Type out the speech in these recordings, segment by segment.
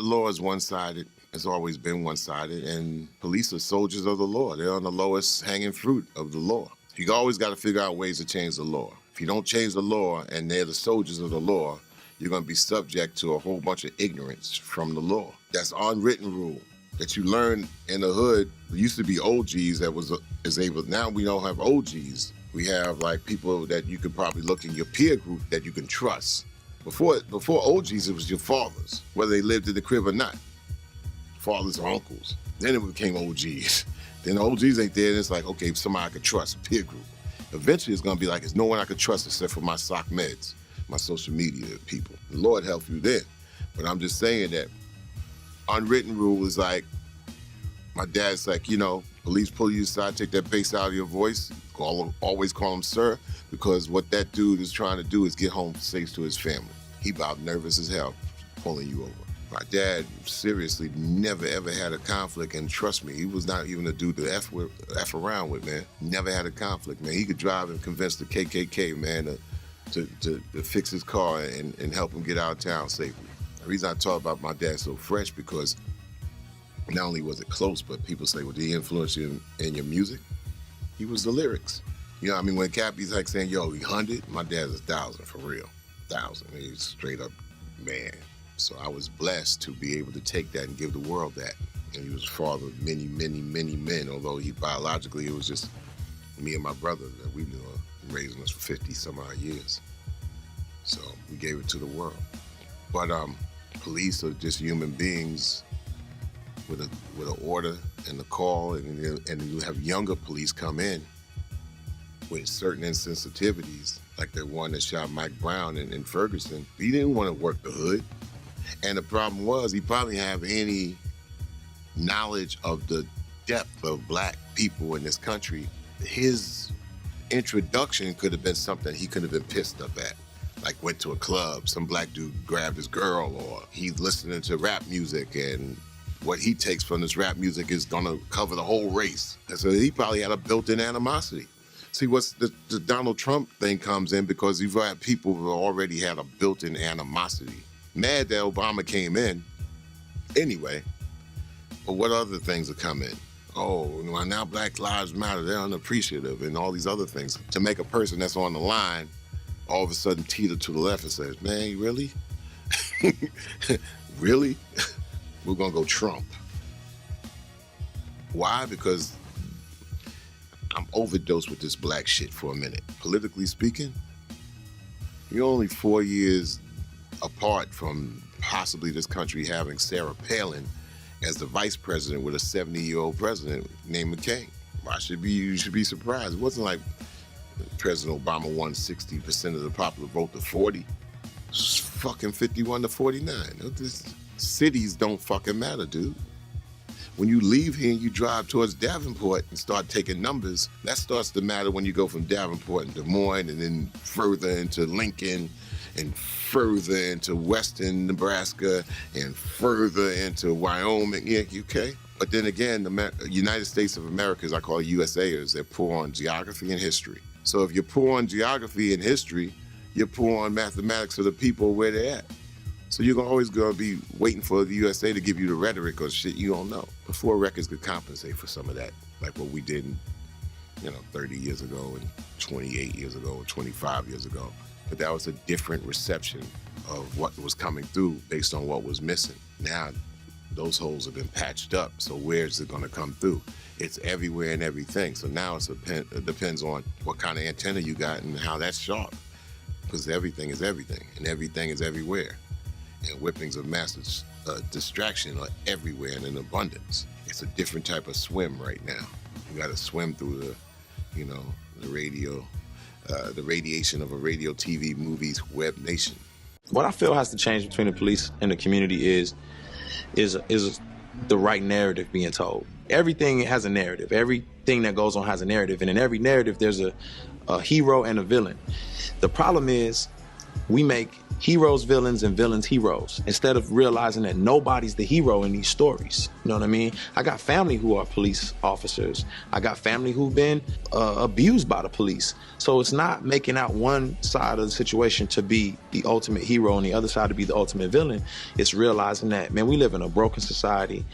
The law is one-sided. It's always been one-sided, and police are soldiers of the law. They're on the lowest hanging fruit of the law. You always got to figure out ways to change the law. If you don't change the law and they're the soldiers of the law, you're going to be subject to a whole bunch of ignorance from the law. That's unwritten rule that you learn in the hood. There used to be OGs that is able. Now we don't have OGs. We have like people that you could probably look in your peer group that you can trust. Before OGs, it was your fathers, whether they lived in the crib or not. Fathers or uncles. Then it became OGs. Then the OGs ain't there, and it's like, okay, somebody I could trust, a peer group. Eventually, it's gonna be like, there's no one I could trust except for my sock meds, my social media people. The Lord help you then. But I'm just saying that unwritten rule is like, my dad's like, you know, police pull you aside, take that bass out of your voice, always call him sir, because what that dude is trying to do is get home safe to his family. He about nervous as hell pulling you over. My dad seriously never ever had a conflict, and trust me, he was not even a dude to F around with, man. Never had a conflict, man. He could drive and convince the KKK, man, to fix his car and help him get out of town safely. The reason I talk about my dad so fresh, because not only was it close, but people say, well, did he influence you in your music? He was the lyrics. You know what I mean? When Cappy's like saying, yo, he 100, my dad's 1,000 for real. 1,000. He's straight up man. So I was blessed to be able to take that and give the world that. And he was the father of many, many, many men, although he biologically, it was just me and my brother that we knew raising us for 50 some odd years. So we gave it to the world. But police are just human beings with an order and a call, and you have younger police come in with certain insensitivities, like the one that shot Mike Brown in Ferguson. He didn't want to work the hood. And the problem was, he probably didn't have any knowledge of the depth of black people in this country. His introduction could have been something he could have been pissed up at. Like went to a club, some black dude grabbed his girl, or he's listening to rap music, and what he takes from this rap music is gonna cover the whole race. And so he probably had a built-in animosity. See, what's the Donald Trump thing comes in because you've had people who already had a built-in animosity. Mad that Obama came in. Anyway, but what other things have come in? Oh, well, now Black Lives Matter, they're unappreciative, and all these other things. To make a person that's on the line all of a sudden teeter to the left and says, man, really? Really? We're gonna go Trump. Why? Because I'm overdosed with this black shit for a minute. Politically speaking, you're only 4 years apart from possibly this country having Sarah Palin as the vice president with a 70-year-old president named McCain. You should be surprised. It wasn't like President Obama won 60% of the popular vote to 40. It's fucking 51 to 49. Cities don't fucking matter, dude. When you leave here and you drive towards Davenport and start taking numbers, that starts to matter when you go from Davenport and Des Moines and then further into Lincoln and further into western Nebraska and further into Wyoming, yeah, okay? But then again, the United States of America, as I call USAers, they're poor on geography and history. So if you're poor on geography and history, you're poor on mathematics of the people where they're at. So you're always gonna be waiting for the USA to give you the rhetoric or shit you don't know. Before records could compensate for some of that, like what we did, 30 years ago and 28 years ago and 25 years ago. But that was a different reception of what was coming through based on what was missing. Now, those holes have been patched up, so where is it gonna come through? It's everywhere and everything. So now it depends on what kind of antenna you got and how that's sharp. Because everything is everything, and everything is everywhere. And whippings of mass distraction are everywhere and in abundance. It's a different type of swim right now. You gotta swim through the radio, the radiation of a radio, TV, movies, web nation. What I feel has to change between the police and the community is the right narrative being told. Everything has a narrative. Everything that goes on has a narrative. And in every narrative, there's a hero and a villain. The problem is we make heroes villains and villains heroes instead of realizing that nobody's the hero in these stories. You know what I mean? I got family who are police officers. I got family who've been abused by the police. So it's not making out one side of the situation to be the ultimate hero and the other side to be the ultimate villain. It's realizing that, man, we live in a broken society.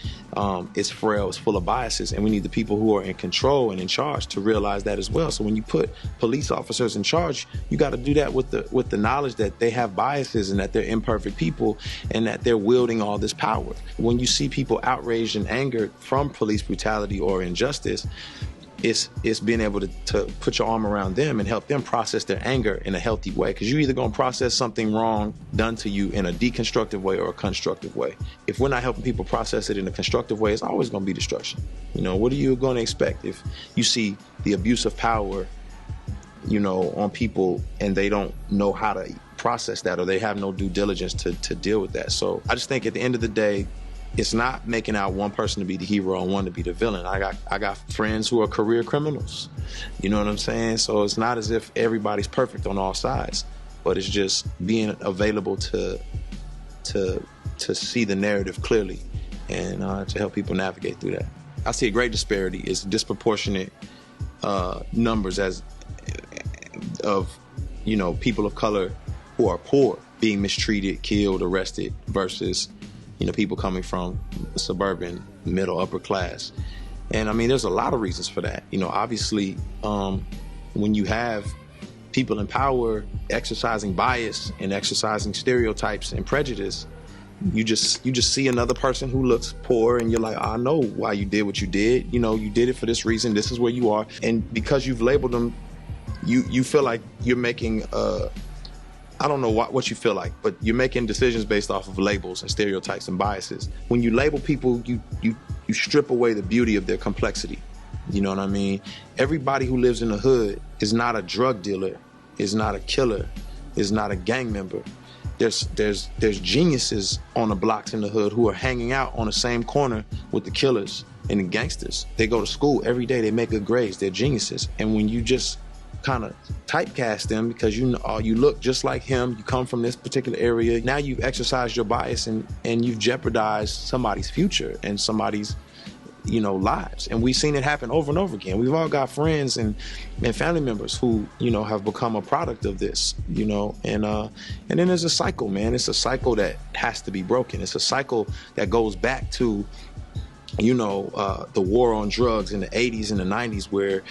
It's frail, it's full of biases, and we need the people who are in control and in charge to realize that as well. So when you put police officers in charge, you got to do that with the knowledge that they have biases and that they're imperfect people and that they're wielding all this power. When you see people outraged and angered from police brutality or injustice, it's being able to put your arm around them and help them process their anger in a healthy way. Because you're either going to process something wrong done to you in a deconstructive way or a constructive way. If we're not helping people process it in a constructive way, it's always going to be destruction. You know, what are you going to expect if you see the abuse of power, you know, on people and they don't know how to process that or they have no due diligence to deal with that? So I just think at the end of the day, it's not making out one person to be the hero and one to be the villain. I got friends who are career criminals. You know what I'm saying? So it's not as if everybody's perfect on all sides, but it's just being available to see the narrative clearly and to help people navigate through that. I see a great disparity. It's disproportionate numbers of, you know, people of color who are poor being mistreated, killed, arrested versus, you know, people coming from suburban, middle, upper class. And I mean, there's a lot of reasons for that. You know, obviously, when you have people in power exercising bias and exercising stereotypes and prejudice, you just see another person who looks poor and you're like, I know why you did what you did. You know, you did it for this reason. This is where you are. And because you've labeled them, you feel like you're making I don't know what you feel like, but you're making decisions based off of labels and stereotypes and biases. When you label people, you strip away the beauty of their complexity. You know what I mean? Everybody who lives in the hood is not a drug dealer, is not a killer, is not a gang member. There's geniuses on the blocks in the hood who are hanging out on the same corner with the killers and the gangsters. They go to school every day, they make good grades, they're geniuses. And when you just kind of typecast them because you look just like him, you come from this particular area, now you've exercised your bias and you've jeopardized somebody's future and somebody's, you know, lives. And we've seen it happen over and over again. We've all got friends and family members who, you know, have become a product of this, you know, and then there's a cycle, man. It's a cycle that has to be broken. It's a cycle that goes back to, you know, the war on drugs in the 80s and the 90s, where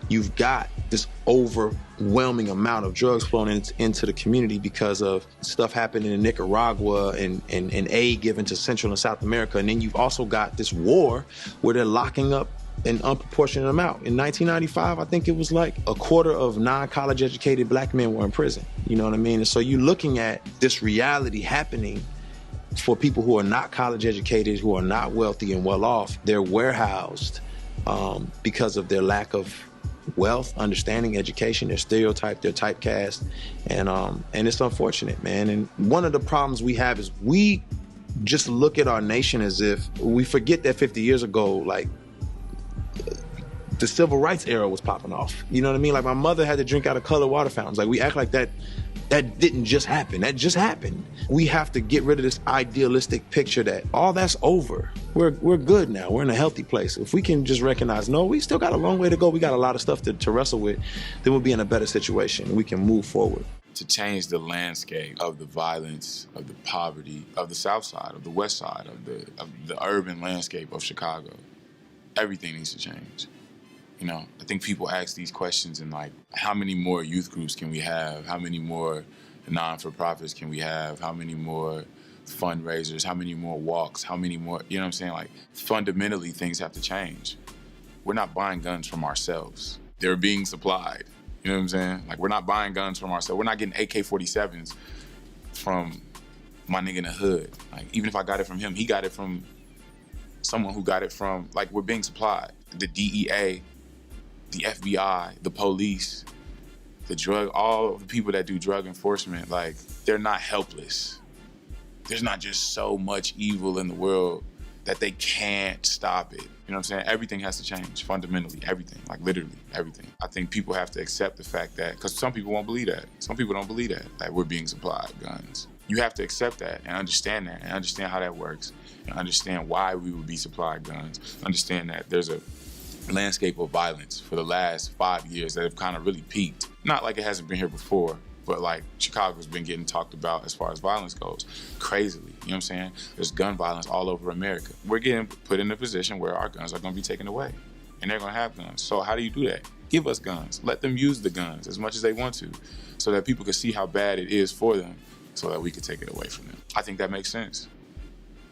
you've got this overwhelming amount of drugs flowing into the community because of stuff happening in Nicaragua and aid given to Central and South America. And then you've also got this war where they're locking up an unproportionate amount. In 1995, I think it was like a quarter of non-college educated black men were in prison. You know what I mean? And so you're looking at this reality happening for people who are not college educated, who are not wealthy and well off. They're warehoused because of their lack of wealth, understanding, education. They're stereotyped, they're typecast, and it's unfortunate, man. And one of the problems we have is we just look at our nation as if we forget that 50 years ago, like, the civil rights era was popping off. You know what I mean? Like, my mother had to drink out of colored water fountains. Like, we act like that didn't just happen. That just happened. We have to get rid of this idealistic picture that all that's over. We're good now. We're in a healthy place. If we can just recognize, no, we still got a long way to go. We got a lot of stuff to wrestle with. Then we'll be in a better situation. We can move forward. To change the landscape of the violence, of the poverty, of the South Side, of the West Side, of the urban landscape of Chicago, everything needs to change. You know, I think people ask these questions and like, how many more youth groups can we have? How many more non-for-profits can we have? How many more fundraisers? How many more walks? How many more, you know what I'm saying? Like, fundamentally, things have to change. We're not buying guns from ourselves. They're being supplied. You know what I'm saying? Like, we're not buying guns from ourselves. We're not getting AK-47s from my nigga in the hood. Like, even if I got it from him, he got it from someone who got it from, like, we're being supplied. The DEA, the FBI, the police, all the people that do drug enforcement, like, they're not helpless. There's not just so much evil in the world that they can't stop it. You know what I'm saying? Everything has to change, fundamentally, everything, like literally everything. I think people have to accept the fact that, because some people won't believe that. Some people don't believe that we're being supplied guns. You have to accept that and understand how that works, and understand why we would be supplied guns. Understand that there's a landscape of violence for the last 5 years that have kind of really peaked. Not like it hasn't been here before, but like Chicago's been getting talked about as far as violence goes, crazily. You know what I'm saying? There's gun violence all over America. We're getting put in a position where our guns are going to be taken away, and they're going to have guns. So how do you do that? Give us guns. Let them use the guns as much as they want to, so that people can see how bad it is for them, so that we can take it away from them. I think that makes sense.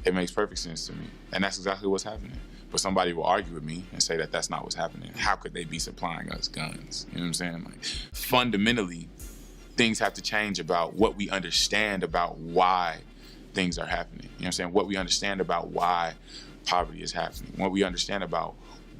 It makes perfect sense to me, and that's exactly what's happening. But somebody will argue with me and say that that's not what's happening. How could they be supplying us guns? You know what I'm saying? Like, fundamentally, things have to change about what we understand about why things are happening. You know what I'm saying? What we understand about why poverty is happening. What we understand about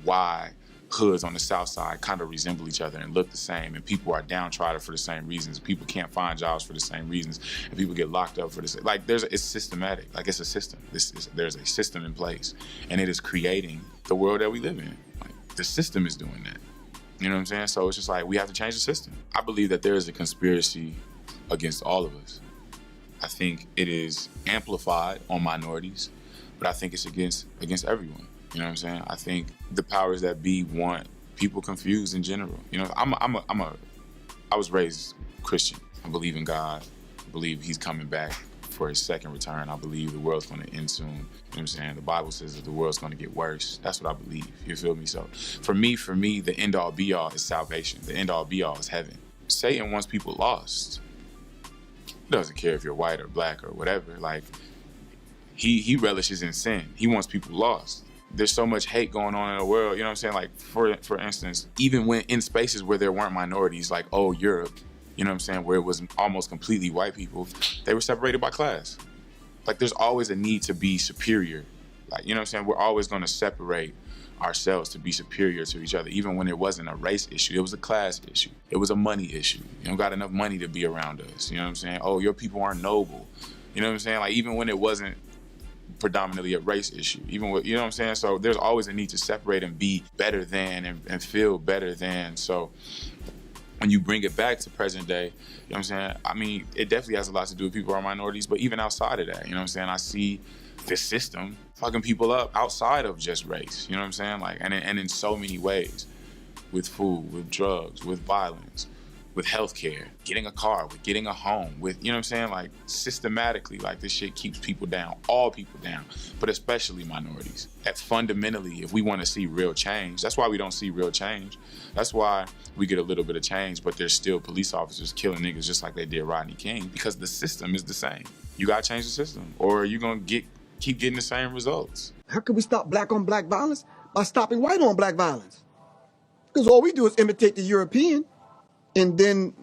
why hoods on the South Side kind of resemble each other and look the same, and people are downtrodden for the same reasons. People can't find jobs for the same reasons, and people get locked up for the same. Like, it's systematic. Like, it's a system. There's a system in place, and it is creating the world that we live in. Like, the system is doing that. You know what I'm saying? So it's just like, we have to change the system. I believe that there is a conspiracy against all of us. I think it is amplified on minorities, but I think it's against everyone. You know what I'm saying? I think the powers that be want people confused in general. You know, I was raised Christian. I believe in God. I believe he's coming back for his second return. I believe the world's going to end soon. You know what I'm saying? The Bible says that the world's going to get worse. That's what I believe. You feel me? So for me, the end all be all is salvation. The end all be all is heaven. Satan wants people lost. He doesn't care if you're white or black or whatever. Like, he relishes in sin. He wants people lost. There's so much hate going on in the world, you know what I'm saying? Like, for instance, even when in spaces where there weren't minorities, like old Europe, you know what I'm saying, where it was almost completely white people, they were separated by class. Like, there's always a need to be superior. Like, you know what I'm saying? We're always going to separate ourselves to be superior to each other, even when it wasn't a race issue. It was a class issue. It was a money issue. You don't got enough money to be around us. You know what I'm saying? Oh, your people aren't noble. You know what I'm saying? Like, even when it wasn't predominantly a race issue, even with, you know what I'm saying? So there's always a need to separate and be better than and feel better than. So when you bring it back to present day, you know what I'm saying? I mean, it definitely has a lot to do with people who are minorities, but even outside of that, you know what I'm saying? I see this system fucking people up outside of just race, you know what I'm saying? Like, and in so many ways, with food, with drugs, with violence, with healthcare, getting a car, with getting a home, with, you know what I'm saying? Like, systematically, like, this shit keeps people down, all people down, but especially minorities. That fundamentally, if we want to see real change, that's why we don't see real change. That's why we get a little bit of change, but there's still police officers killing niggas just like they did Rodney King, because the system is the same. You gotta change the system, or you're gonna keep getting the same results. How can we stop black on black violence? By stopping white on black violence. Because all we do is imitate the European, and then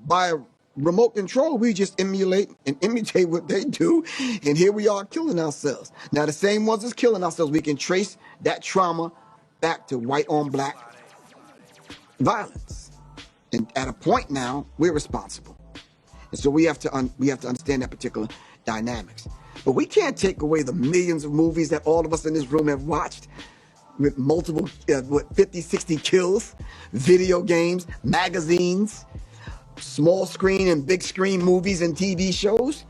by remote control, we just emulate and imitate what they do, and here we are killing ourselves. Now, the same ones that's killing ourselves, we can trace that trauma back to white on black violence. And at a point now, we're responsible. And so we have to understand that particular dynamics. But we can't take away the millions of movies that all of us in this room have watched, with multiple, 50, 60 kills, video games, magazines, small screen and big screen movies and TV shows.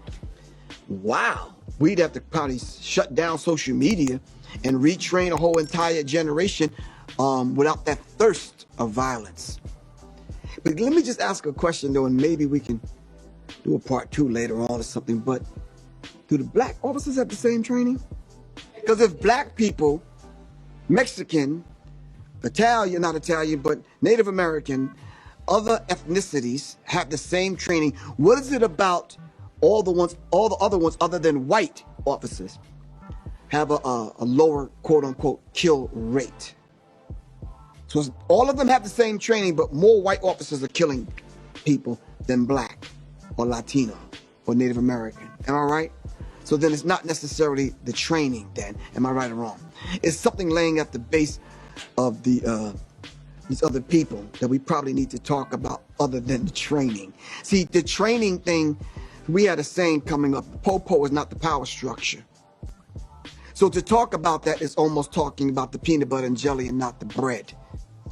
Wow. We'd have to probably shut down social media and retrain a whole entire generation without that thirst of violence. But let me just ask a question, though, and maybe we can do a part 2 later on or something. But do the black officers have the same training? Because if black people, Mexican, Italian, not Italian, but Native American, other ethnicities have the same training, what is it about all the other ones other than white officers have a lower quote unquote kill rate? So all of them have the same training, but more white officers are killing people than black or Latino or Native American. Am I right? So then it's not necessarily the training then. Am I right or wrong? It's something laying at the base of these other people that we probably need to talk about other than the training. See, the training thing, we had a saying coming up, po-po is not the power structure. So to talk about that is almost talking about the peanut butter and jelly and not the bread.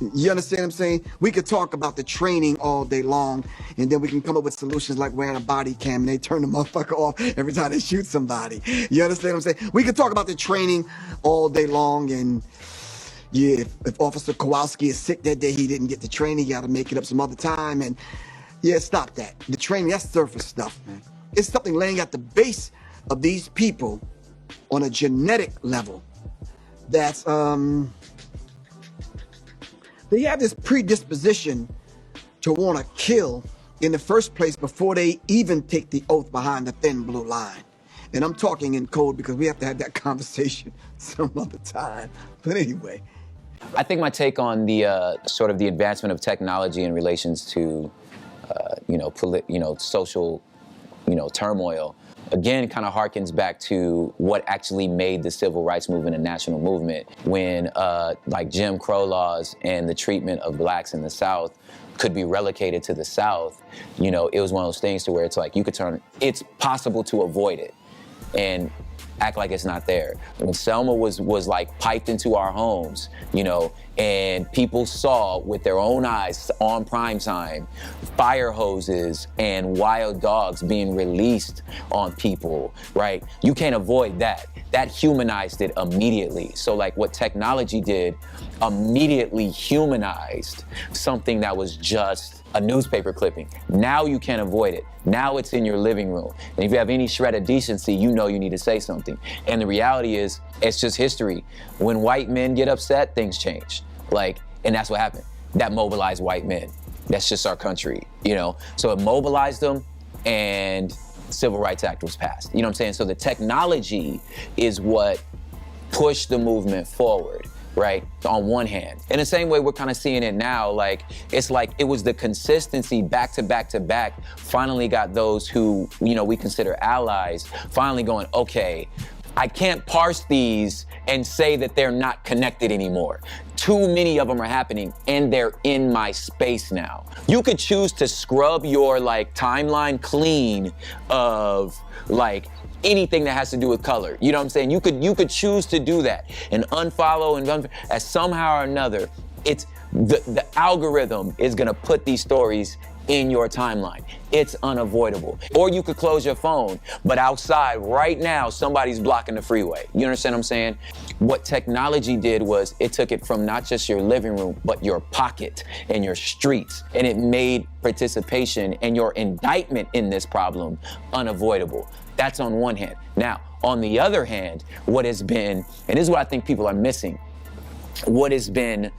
You understand what I'm saying? We could talk about the training all day long, and then we can come up with solutions like wearing a body cam and they turn the motherfucker off every time they shoot somebody. You understand what I'm saying? We could talk about the training all day long, and yeah, if Officer Kowalski is sick that day, he didn't get the training, he got to make it up some other time, and yeah, stop that. The training, that's surface stuff, man. It's something laying at the base of these people on a genetic level that's, they have this predisposition to want to kill in the first place before they even take the oath behind the thin blue line. And I'm talking in code because we have to have that conversation some other time. But anyway. I think my take on the sort of the advancement of technology in relations to, social, turmoil, again, kind of harkens back to what actually made the civil rights movement a national movement when like Jim Crow laws and the treatment of blacks in the South could be relocated to the South. It was one of those things to where it's like it's possible to avoid it and act like it's not there. When Selma was like piped into our homes, and people saw with their own eyes on prime time, fire hoses and wild dogs being released on people, right? You can't avoid that. That humanized it immediately. So like what technology did immediately humanized something that was just a newspaper clipping. Now you can't avoid it. Now it's in your living room. And if you have any shred of decency, you know you need to say something. And the reality is, it's just history. When white men get upset, things change. And that's what happened. That mobilized white men. That's just our country, So it mobilized them, and Civil Rights Act was passed. You know what I'm saying? So the technology is what pushed the movement forward, right? On one hand. In the same way we're kind of seeing it now, it's like it was the consistency back to back to back finally got those who, we consider allies, finally going, okay, I can't parse these and say that they're not connected anymore. Too many of them are happening, and they're in my space now. You could choose to scrub your timeline clean of anything that has to do with color. You know what I'm saying? You could choose to do that and unfollow and as somehow or another, it's the algorithm is gonna put these stories in your timeline. It's unavoidable. Or you could close your phone, but outside right now, somebody's blocking the freeway. You understand what I'm saying? What technology did was it took it from not just your living room, but your pocket and your streets, and it made participation and your indictment in this problem unavoidable. That's on one hand. Now, on the other hand, what has been, and this is what I think people are missing, what has been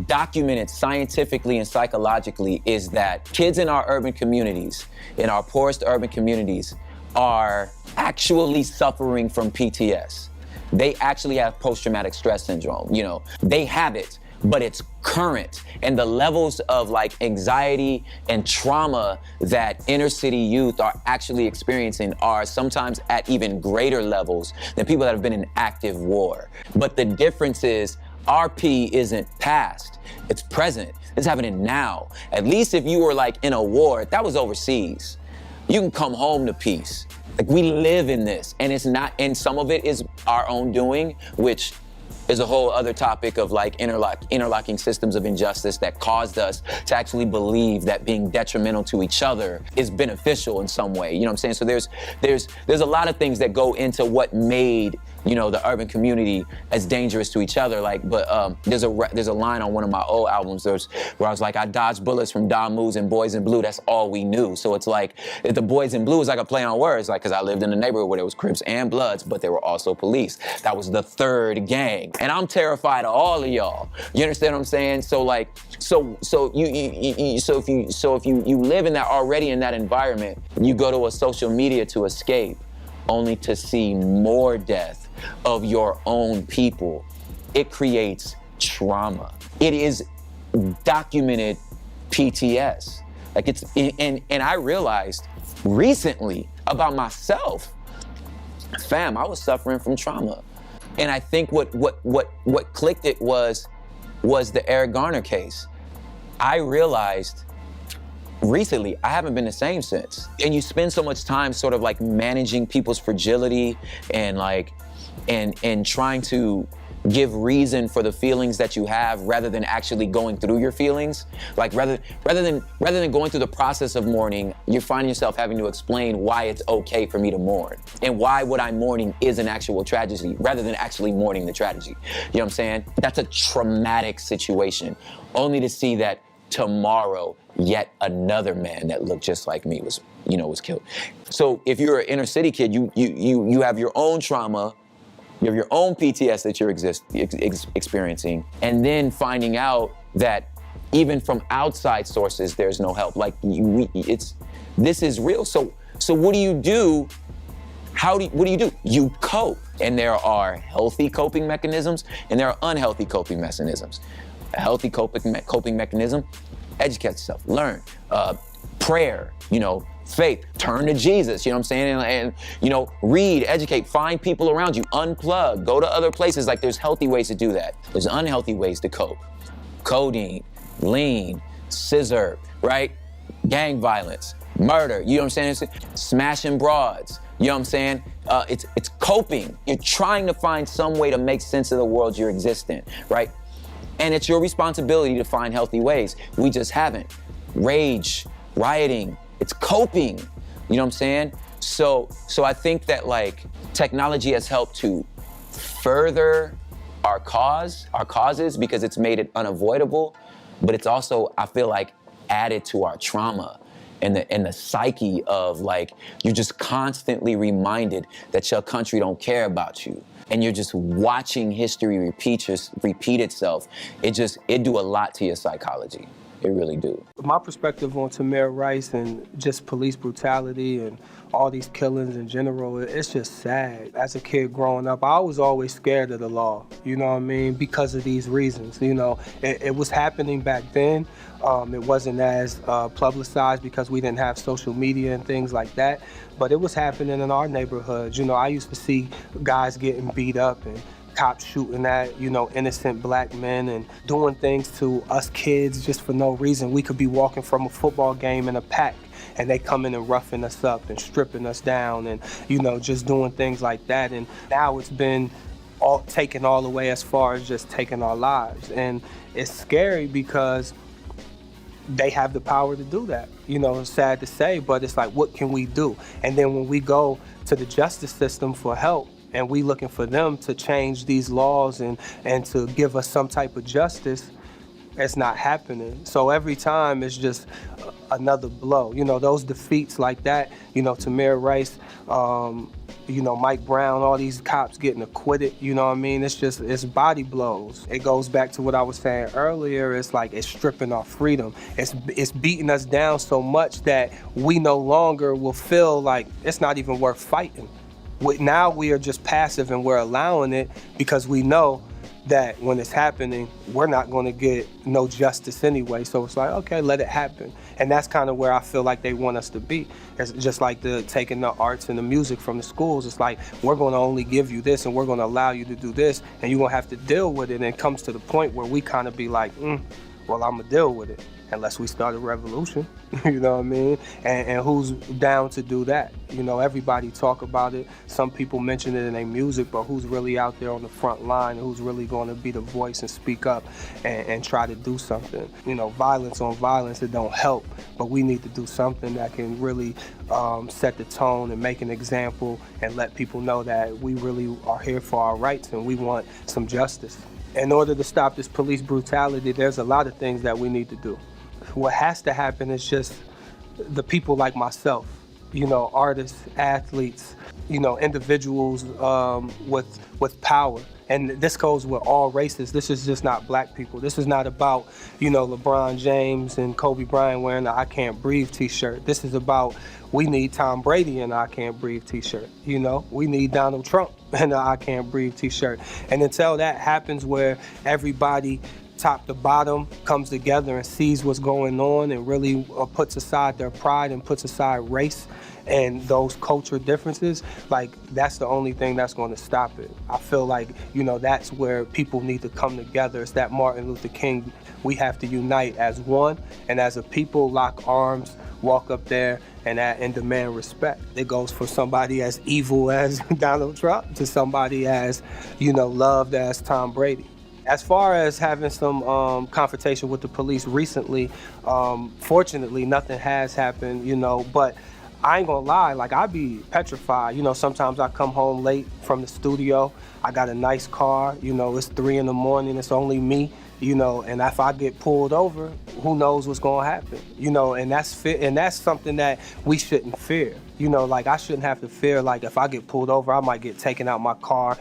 documented scientifically and psychologically is that kids in our urban communities, in our poorest urban communities, are actually suffering from PTS. They actually have post-traumatic stress syndrome. They have it, but it's current. And the levels of anxiety and trauma that inner city youth are actually experiencing are sometimes at even greater levels than people that have been in active war. But the difference is, RP isn't past, it's present. It's happening now. At least if you were in a war, that was overseas. You can come home to peace. We live in this, and it's not, and some of it is our own doing, which is a whole other topic of interlocking systems of injustice that caused us to actually believe that being detrimental to each other is beneficial in some way. You know what I'm saying? So there's a lot of things that go into what made the urban community as dangerous to each other. There's a line on one of my old albums where I was like, I dodged bullets from Don Moos and Boys in Blue. That's all we knew. So it's if the Boys in Blue is a play on words, because I lived in a neighborhood where there was Clipse and Bloods, but there were also police. That was the third gang. And I'm terrified of all of y'all. You understand what I'm saying? So if you live in that already in that environment, you go to a social media to escape, only to see more death of your own people. It creates trauma. It is documented PTS. And I realized recently about myself, fam, I was suffering from trauma. And I think what clicked it was the Eric Garner case. I realized recently, I haven't been the same since. And you spend so much time sort of managing people's fragility and and trying to give reason for the feelings that you have rather than actually going through your feelings. Like rather than going through the process of mourning, you're finding yourself having to explain why it's okay for me to mourn and why what I'm mourning is an actual tragedy rather than actually mourning the tragedy. You know what I'm saying? That's a traumatic situation, only to see that tomorrow yet another man that looked just like me was killed. So if you're an inner city kid, you have your own trauma. You have your own PTS that you're experiencing, and then finding out that even from outside sources, there's no help. Like this is real. So what do you do? What do you do? You cope, and there are healthy coping mechanisms, and there are unhealthy coping mechanisms. A healthy coping mechanism: educate yourself, learn, prayer, faith, turn to Jesus, you know what I'm saying? And read, educate, find people around you, unplug, go to other places. Like, there's healthy ways to do that. There's unhealthy ways to cope. Codeine, lean, scissor, right? Gang violence, murder, you know what I'm saying? Smashing broads, you know what I'm saying? It's coping. You're trying to find some way to make sense of the world you're existing, right? And it's your responsibility to find healthy ways. We just haven't. Rage, rioting, it's coping, you know what I'm saying? So I think that technology has helped to further our causes because it's made it unavoidable, but it's also, I feel like, added to our trauma and the psyche of you're just constantly reminded that your country don't care about you. And you're just watching history repeat itself. It do a lot to your psychology. It really do. My perspective on Tamir Rice and just police brutality and all these killings in general, it's just sad. As a kid growing up, I was always scared of the law, you know what I mean, because of these reasons. It was happening back then. It wasn't as publicized because we didn't have social media and things like that, but it was happening in our neighborhoods. I used to see guys getting beat up and cops shooting at, innocent black men and doing things to us kids just for no reason. We could be walking from a football game in a pack and they come in and roughing us up and stripping us down and, just doing things like that. And now it's been taken all the way as far as just taking our lives. And it's scary because they have the power to do that. It's sad to say, but it's like, what can we do? And then when we go to the justice system for help, and we looking for them to change these laws and to give us some type of justice, it's not happening. So every time it's just another blow. Those defeats like that, Tamir Rice, Mike Brown, all these cops getting acquitted, you know what I mean? It's body blows. It goes back to what I was saying earlier. It's like it's stripping our freedom. It's beating us down so much that we no longer will feel like it's not even worth fighting. Now we are just passive and we're allowing it because we know that when it's happening, we're not going to get no justice anyway. So it's like, okay, let it happen. And that's kind of where I feel like they want us to be. It's just like taking the arts and the music from the schools. It's like, we're going to only give you this and we're going to allow you to do this and you're going to have to deal with it. And it comes to the point where we kind of be like, well, I'm going to deal with it. Unless we start a revolution, you know what I mean? And who's down to do that? Everybody talk about it. Some people mention it in their music, but who's really out there on the front line? Who's really going to be the voice and speak up and try to do something? Violence on violence, it don't help, but we need to do something that can really set the tone and make an example and let people know that we really are here for our rights and we want some justice. In order to stop this police brutality, there's a lot of things that we need to do. What has to happen is just the people like myself, artists, athletes, individuals with power. And this goes with all races. This is just not black people. This is not about, LeBron James and Kobe Bryant wearing the I Can't Breathe t-shirt. This is about, we need Tom Brady in the I Can't Breathe t-shirt. We need Donald Trump in the I Can't Breathe t-shirt. And until that happens where everybody top to bottom comes together and sees what's going on and really puts aside their pride and puts aside race and those culture differences, that's the only thing that's going to stop it. I feel like, that's where people need to come together. It's that Martin Luther King, we have to unite as one and as a people, lock arms, walk up there and demand respect. It goes from somebody as evil as Donald Trump to somebody as, loved as Tom Brady. As far as having some confrontation with the police recently, fortunately nothing has happened, but I ain't gonna lie, like I be petrified. Sometimes I come home late from the studio, I got a nice car, it's 3 a.m, it's only me, and if I get pulled over, who knows what's gonna happen, and that's something that we shouldn't fear. Like I shouldn't have to fear, like if I get pulled over, I might get taken out my car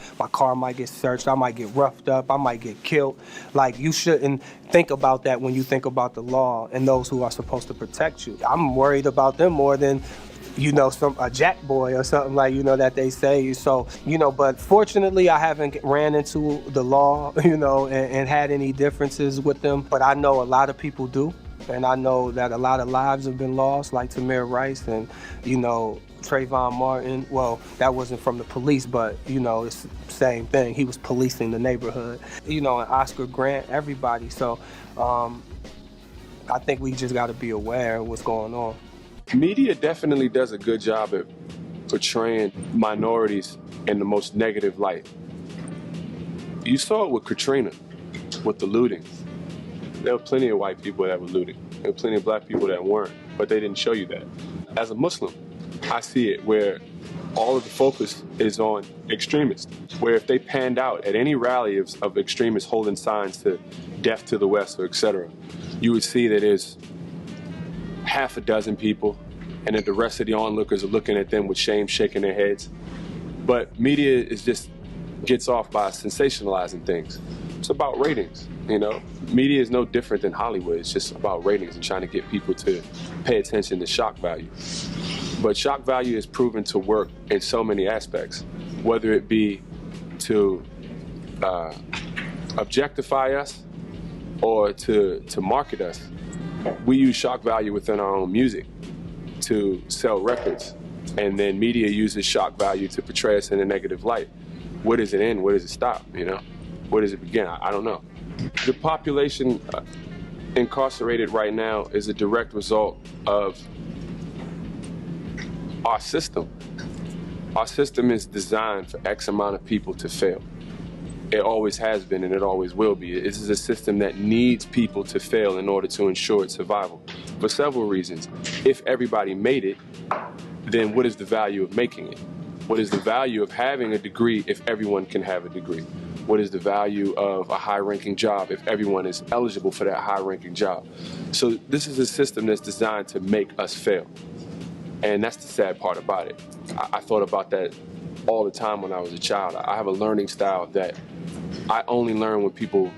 might get searched, I might get roughed up, I might get killed. Like you shouldn't think about that when you think about the law and those who are supposed to protect you. I'm worried about them more than a jack boy or something like, that they say. So, but fortunately I haven't ran into the law, and had any differences with them. But I know a lot of people do. And I know that a lot of lives have been lost, like Tamir Rice and, Trayvon Martin. Well, that wasn't from the police, but, it's the same thing. He was policing the neighborhood, and Oscar Grant, everybody. So I think we just got to be aware of what's going on. Media definitely does a good job at portraying minorities in the most negative light. You saw it with Katrina, with the looting. There were plenty of white people that were looting. There were plenty of black people that weren't, but they didn't show you that. As a Muslim, I see it where all of the focus is on extremists, where if they panned out at any rally of extremists holding signs to death to the West or etc., you would see that there's half a dozen people, and then the rest of the onlookers are looking at them with shame, shaking their heads. But media gets off by sensationalizing things. It's about ratings, Media is no different than Hollywood. It's just about ratings and trying to get people to pay attention to shock value. But shock value is proven to work in so many aspects, whether it be to objectify us or to market us. We use shock value within our own music to sell records, and then media uses shock value to portray us in a negative light. Where does it end? Where does it stop? Where does it begin? I don't know. The population incarcerated right now is a direct result of our system. Our system is designed for X amount of people to fail. It always has been, and it always will be. This is a system that needs people to fail in order to ensure its survival, for several reasons. If everybody made it, then what is the value of making it? What is the value of having a degree if everyone can have a degree? What is the value of a high-ranking job if everyone is eligible for that high-ranking job? So this is a system that's designed to make us fail. And that's the sad part about it. I thought about that all the time when I was a child. I have a learning style that I only learn when people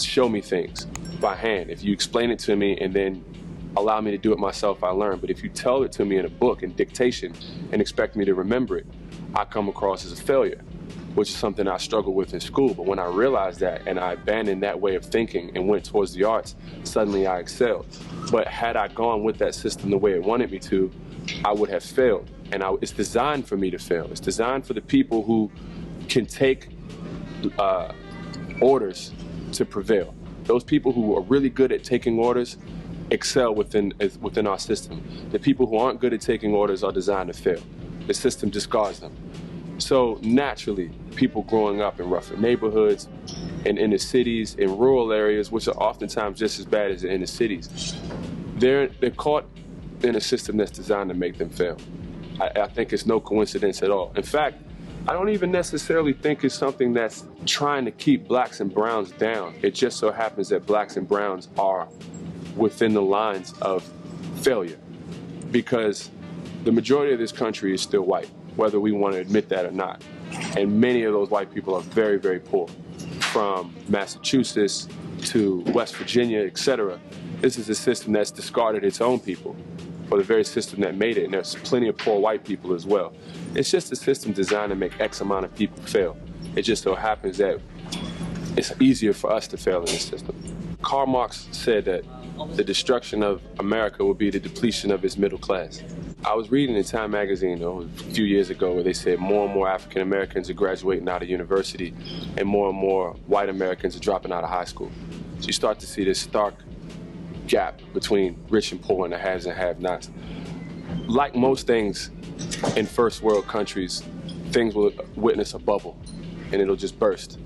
show me things by hand. If you explain it to me and then allow me to do it myself, I learn. But if you tell it to me in a book, in dictation, and expect me to remember it, I come across as a failure, which is something I struggled with in school. But when I realized that and I abandoned that way of thinking and went towards the arts, suddenly I excelled. But had I gone with that system the way it wanted me to, I would have failed. And it's designed for me to fail. It's designed for the people who can take orders to prevail. Those people who are really good at taking orders excel within our system. The people who aren't good at taking orders are designed to fail. The system discards them. So naturally, people growing up in rougher neighborhoods, in inner cities, in rural areas, which are oftentimes just as bad as the inner cities, they're caught in a system that's designed to make them fail. I think it's no coincidence at all. In fact, I don't even necessarily think it's something that's trying to keep blacks and browns down. It just so happens that blacks and browns are within the lines of failure, because the majority of this country is still white, whether we want to admit that or not. And many of those white people are very, very poor, from Massachusetts to West Virginia, etc. This is a system that's discarded its own people for the very system that made it, and there's plenty of poor white people as well. It's just a system designed to make X amount of people fail. It just so happens that it's easier for us to fail in this system. Karl Marx said that the destruction of America will be the depletion of its middle class. I was reading in Time magazine a few years ago where they said more and more African Americans are graduating out of university and more white Americans are dropping out of high school. So you start to see this stark gap between rich and poor and the haves and have-nots. like most things in first world countries, things will witness a bubble and it'll just burst.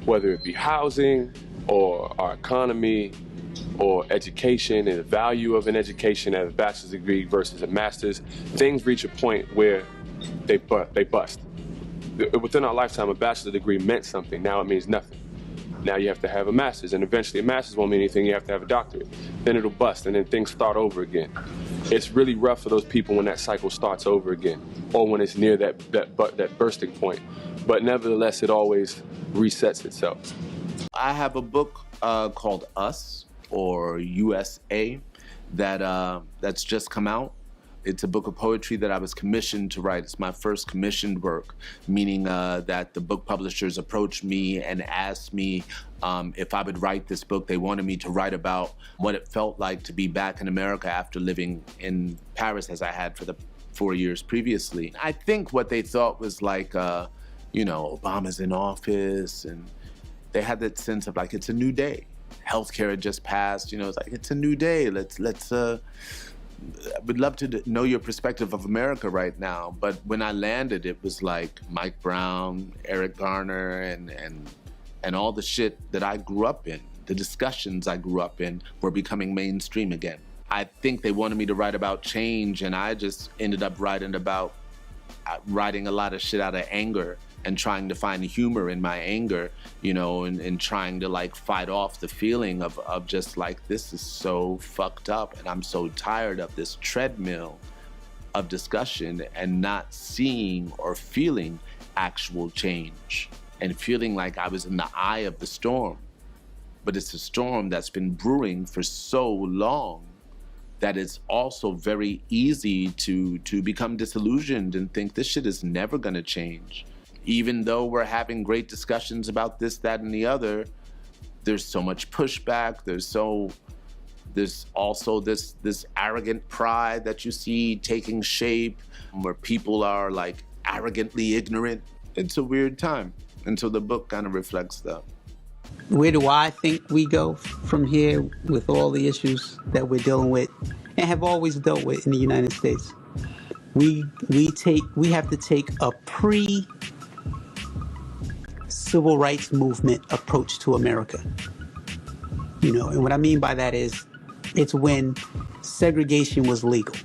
Whether it be housing or our economy or education and the value of an education at a bachelor's degree versus a master's, things reach a point where they bust. Within our lifetime, a bachelor's degree meant something. Now it means nothing. Now you have to have a master's, and eventually a master's won't mean anything. You have to have a doctorate. Then it'll bust, and then things start over again. It's really rough for those people when that cycle starts over again, or when it's near that bursting point. But nevertheless, it always resets itself. I have a book called Us, or USA, that's just come out. It's a book of poetry that I was commissioned to write. It's my first commissioned work, meaning that the book publishers approached me and asked me if I would write this book. They wanted me to write about what it felt like to be back in America after living in Paris as I had for the 4 years previously. I think what they thought was like, Obama's in office, and they had that sense of like, it's a new day. Healthcare had just passed, it's like, it's a new day. I would love to know your perspective of America right now. But when I landed, it was like Mike Brown, Eric Garner, and all the shit that I grew up in, the discussions I grew up in, were becoming mainstream again. I think they wanted me to write about change, and I just ended up writing a lot of shit out of anger and trying to find humor in my anger, and trying to like fight off the feeling of just like, this is so fucked up, and I'm so tired of this treadmill of discussion and not seeing or feeling actual change, and feeling like I was in the eye of the storm. But it's a storm that's been brewing for so long that it's also very easy to become disillusioned and think this shit is never gonna change. Even though we're having great discussions about this, that, and the other, there's so much pushback. There's also this arrogant pride that you see taking shape, where people are like arrogantly ignorant. It's a weird time. And so the book kind of reflects that. Where do I think we go from here with all the issues that we're dealing with and have always dealt with in the United States? We have to take a civil rights movement approach to America. And what I mean by that is, it's when segregation was legal.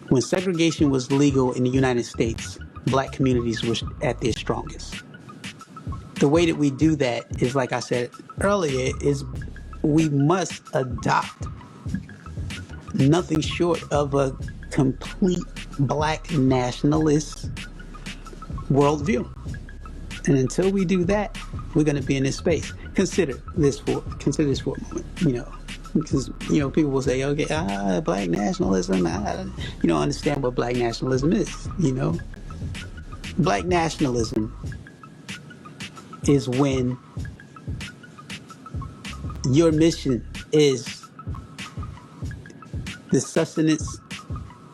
When segregation was legal in the United States, black communities were at their strongest. The way that we do that is, like I said earlier, is we must adopt nothing short of a complete black nationalist worldview. And until we do that, we're going to be in this space. Consider this for a moment, because, people will say, okay, black nationalism, you don't understand what black nationalism is, Black nationalism is when your mission is the sustenance,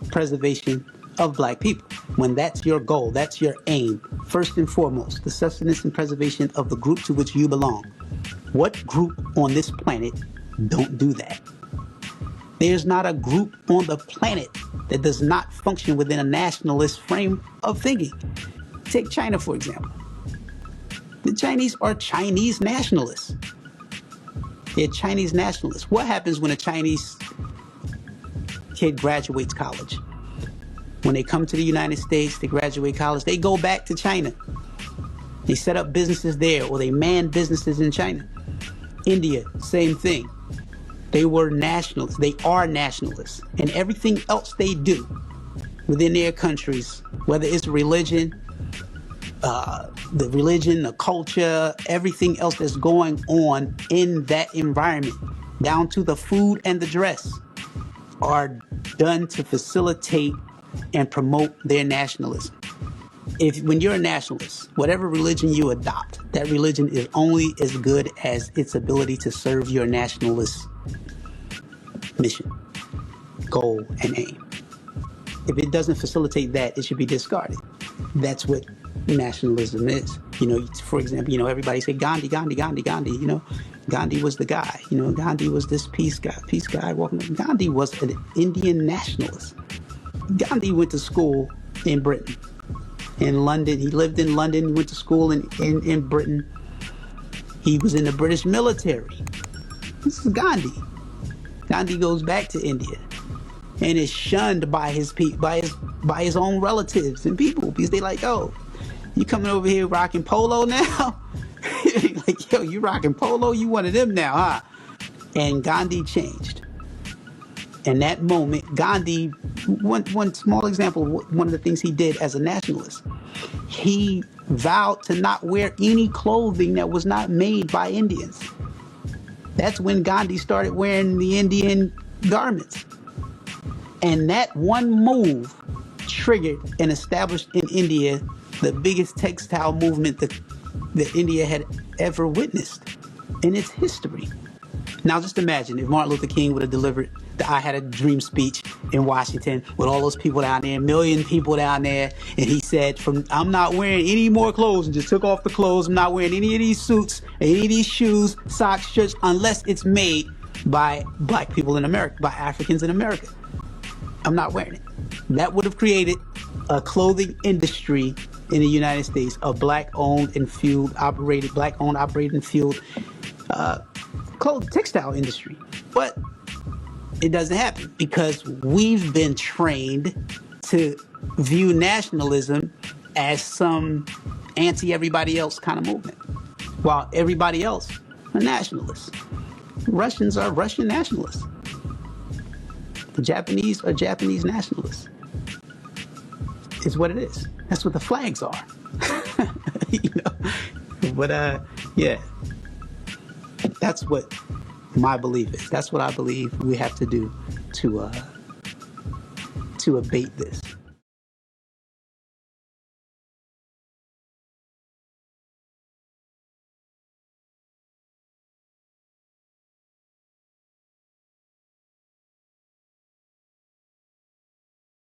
preservation of black people. When that's your goal, that's your aim, first and foremost, the sustenance and preservation of the group to which you belong. What group on this planet don't do that? There's not a group on the planet that does not function within a nationalist frame of thinking. Take China, for example. The Chinese are Chinese nationalists. They're Chinese nationalists. What happens when a Chinese kid graduates college? When they come to the United States, they graduate college, they go back to China. They set up businesses there, or they man businesses in China. India, same thing. They were nationalists. They are nationalists. And everything else they do within their countries, whether it's religion, the culture, everything else that's going on in that environment, down to the food and the dress, are done to facilitate and promote their nationalism. When you're a nationalist, whatever religion you adopt, that religion is only as good as its ability to serve your nationalist mission, goal, and aim. If it doesn't facilitate that, it should be discarded. That's what nationalism is. For example, everybody say Gandhi, Gandhi, Gandhi, Gandhi, Gandhi was the guy. You know, Gandhi was this peace guy walking up. Gandhi was an Indian nationalist. Gandhi went to school in Britain, in London. He lived in London. He went to school in Britain. He was in the British military. This is Gandhi. Gandhi goes back to India and is shunned by his own relatives and people because they like, oh, you coming over here rocking polo now? Like, yo, you rocking polo? You one of them now, huh? And Gandhi changed. In that moment, Gandhi, one small example, one of the things he did as a nationalist, he vowed to not wear any clothing that was not made by Indians. That's when Gandhi started wearing the Indian garments. And that one move triggered and established in India the biggest textile movement that India had ever witnessed in its history. Now just imagine if Martin Luther King would have delivered the I Had a Dream speech in Washington with all those people down there, a million people down there, and he said, I'm not wearing any more clothes, and just took off the clothes. I'm not wearing any of these suits, any of these shoes, socks, shirts, unless it's made by black people in America, by Africans in America. I'm not wearing it. That would have created a clothing industry in the United States, a black-owned and fueled, operated textile industry. But it doesn't happen because we've been trained to view nationalism as some anti-everybody else kind of movement, while everybody else are nationalists. Russians are Russian nationalists. The Japanese are Japanese nationalists. It's what it is. That's what the flags are. You know? But yeah, that's what my belief is. That's what I believe we have to do to abate this.